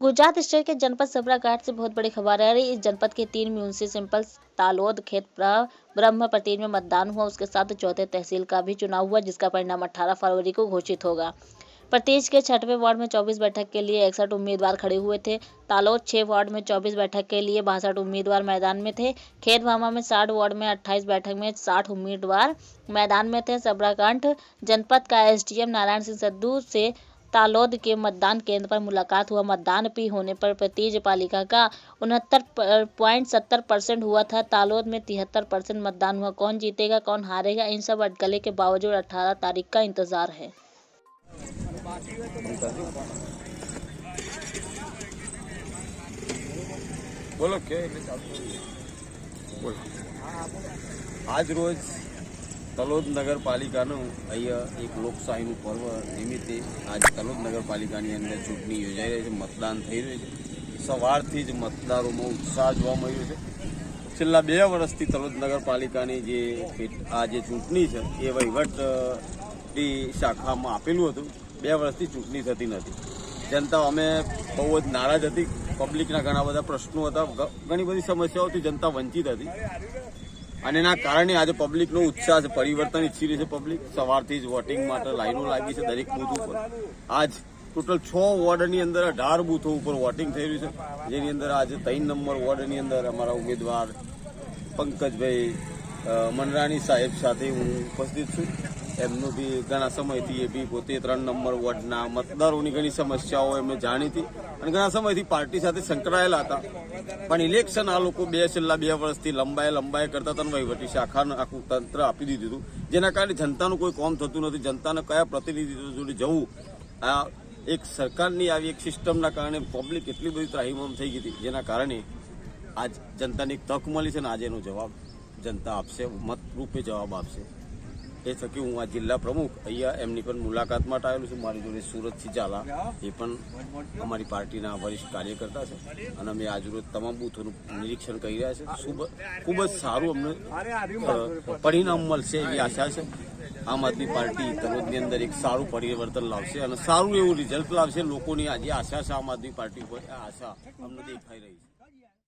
Gujarat state के जनपद सबराघाट से बहुत बड़ी खबर आ रही। इस जनपद के 3 म्यूनिसिपल तालोद, खेतपुरा, ब्रह्मपट्टी में मतदान हुआ। उसके साथ चौथे तहसील का भी चुनाव हुआ, जिसका परिणाम 18 फरवरी को घोषित होगा। प्रदेश के 6वें वार्ड में 24 बैठक के लिए 61 उम्मीदवार खड़े हुए थे। तालोद 6 वार्ड में 24 बैठक के लिए 62 उम्मीदवार मैदान में थे। खेतभामा में 60 वार्ड में 28 बैठक में 60 उम्मीदवार मैदान में थे। सबराघाट जनपद का एसडीएम नारायण सिंह सद्दू से तालोद के मतदान केंद्र पर मुलाकात हुआ। मतदान भी होने पर प्रतीज पालिका का 69.70% हुआ था। तालोद में 73% मतदान हुआ। कौन जीतेगा कौन हारेगा, इन सब अटकलें के बावजूद 18 तारीख का इंतजार है। बोलो क्या आज रोज तलोद नगरपालिकाનું અહીંયા એક લોકશાહીનું પર્વ નિમિત્તે આજ તલોદ નગરપાલિકાની અંદર ચૂંટણી યોજાઈ રહી છે, મતદાન થઈ રહ્યું છે। સવારથી જ મતદારોમાં ઉત્સાહ જોવા મળ્યો છે। છેલ્લા 2 વર્ષથી તલોદ નગરપાલિકાની આ જે ચૂંટણી છે એ વહીવટની શાખામાં આપેલું હતું। 2 વર્ષથી ચૂંટણી થતી નથી। જનતા અમે બહુ જ નારાજ હતી। પબ્લિકના ઘણા બધા પ્રશ્નો હતા, ઘણી બધી સમસ્યાઓથી જનતા વંચિત હતી અને એના કારણે આજે પબ્લિકનો ઉત્સાહ છે, પરિવર્તન ઈચ્છી રહી છે પબ્લિક। સવારથી જ વોટિંગ માટે લાઈનો લાગી છે દરેક બૂથ ઉપર। આજ ટોટલ 6 વોર્ડની અંદર 18 બૂથો ઉપર વોટિંગ થઈ રહ્યું છે, જેની અંદર આજે 3 નંબર વોર્ડની અંદર અમારા ઉમેદવાર પંકજભાઈ મનરાણી સાહેબ સાથે હું ઉપસ્થિત છું। એમનું બી ઘણા સમયથી એ બી પોતે 3 નંબર વોર્ડના મતદારોની ઘણી સમસ્યાઓ એમને જાણી હતી અને ઘણા સમયથી પાર્ટી સાથે સંકળાયેલા હતા, પણ ઇલેક્શન આ લોકો છેલ્લા 2 વર્ષથી લંબાએ કરતા હતા। વહીવટી શાખાનું આખું તંત્ર આપી દીધું હતું, જેના કારણે જનતાનું કોઈ કામ થતું નથી। જનતાને કયા પ્રતિનિધિત્વ જોડે જવું, આ એક સરકારની આવી એક સિસ્ટમના કારણે પબ્લિક એટલી બધી ત્રાહિમામ થઈ ગઈ હતી, જેના કારણે આજ જનતાને એક તક મળી છે અને આજે એનો જવાબ જનતા આપશે, મત રૂપે જવાબ આપશે। એ થકી હું આ જિલ્લા પ્રમુખ અહીંયા એમની પણ મુલાકાત માટે આવેલું છું। મારી જોડે સુરતથી ઝાલા એ પણ અમારી પાર્ટીના વરિષ્ઠ કાર્યકર્તા છે અને અમે આજરોજ તમામ બૂથોનું નિરીક્ષણ કરી રહ્યા છીએ। ખૂબ જ સારું અમને પરિણામ મળશે એવી આશા છે। આમ આદમી પાર્ટી તલોદની અંદર એક સારું પરિવર્તન લાવશે અને સારું એવું રિઝલ્ટ લાવશે। લોકોની આજે આશા છે આમ આદમી પાર્ટી ઉપર, આ આશા અમને દેખાઈ રહી છે।